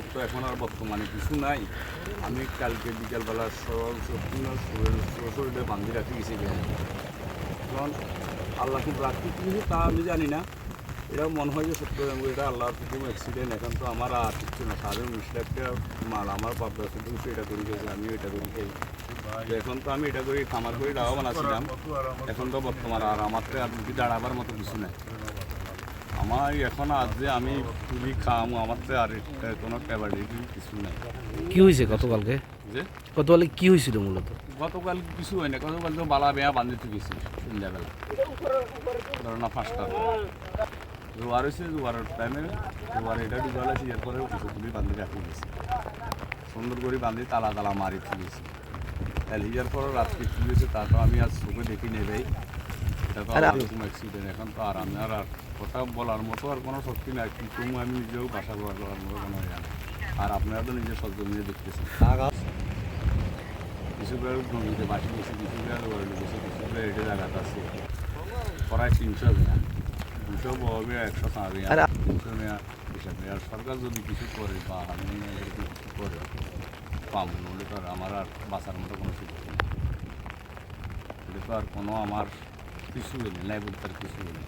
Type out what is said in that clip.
আমার তো এখন আর বর্তমানে কিছু নাই। আমি কালকে বিকালবেলা শরীরে বান্ধি রাখি গেছি কারণ আল্লাহ কিন্তু রাখতে কিছু তা আমি জানি না। এটাও মনে হয় যে সত্য এটা আল্লাহর প্রথম অ্যাক্সিডেন্ট। এখন তো আমার আর কিছু না, 19,00,000 মাল আমার বাপরা শুধু এটা করি গেছে, আমিও এটা করি খাই। এখন তো আমি এটা করি খামার করে ডাবা বানাচ্ছিলাম। এখন তো বর্তমানে আর আমার তো আর দাঁড়াবার মতো কিছু নাই। আমার এখন আজ যে আমি তুলি খামো, আমার তো আর কোনো ক্যাপাবিলিটি কিছু নাই। কি হয়েছে গতকালকে? যে গতকালে কি হয়েছিল মূলত? গতকাল কিছু হয় না, গতকাল তো বালা বেয়া বান্ধিতে গেছি সন্ধ্যাবেলা, ধরো না 5টা জোয়ার হয়েছে। জোয়ারের টাইমে জোয়ার এটা ডুবাল আছে, এরপরে কিছু তুলি বান্ধি রাখি গেছি, সুন্দর করে বান্ধি তালা তালা মারি তুলেছি। তেল হিজার পরও রাত্রে কী হয়েছে তা তো আমি আর চোখে দেখি নেবেই। এটা তো এরকম অ্যাক্সিডেন্ট। এখন তো আর আমি আর কথা বলার মতো আর কোনো শক্তি নাই, কিন্তু আমি নিজেও বাসা করার মতো কোনো জানি। আর আপনারা তো নিজের সব জমিয়ে দেখতেছেন, কিছু করে জমিতে বাসি গেছে, কিছু করে গেছে, কিছু করে এটা জায়গাতে আছে প্রায় 300 বিঘা, 200 বহবে, 100 চাঁবি, 300 নেওয়া হিসাবে। আর সরকার যদি কিছু করে বা আমি এরকম কিছু করে পাবো, নইলে তো আর আমার আর বাঁচার মতো কোনো সুযোগ নেই। এটা তো আর কোনো আমার কিছু নেই, লাইব্রেরির কিছু নেই।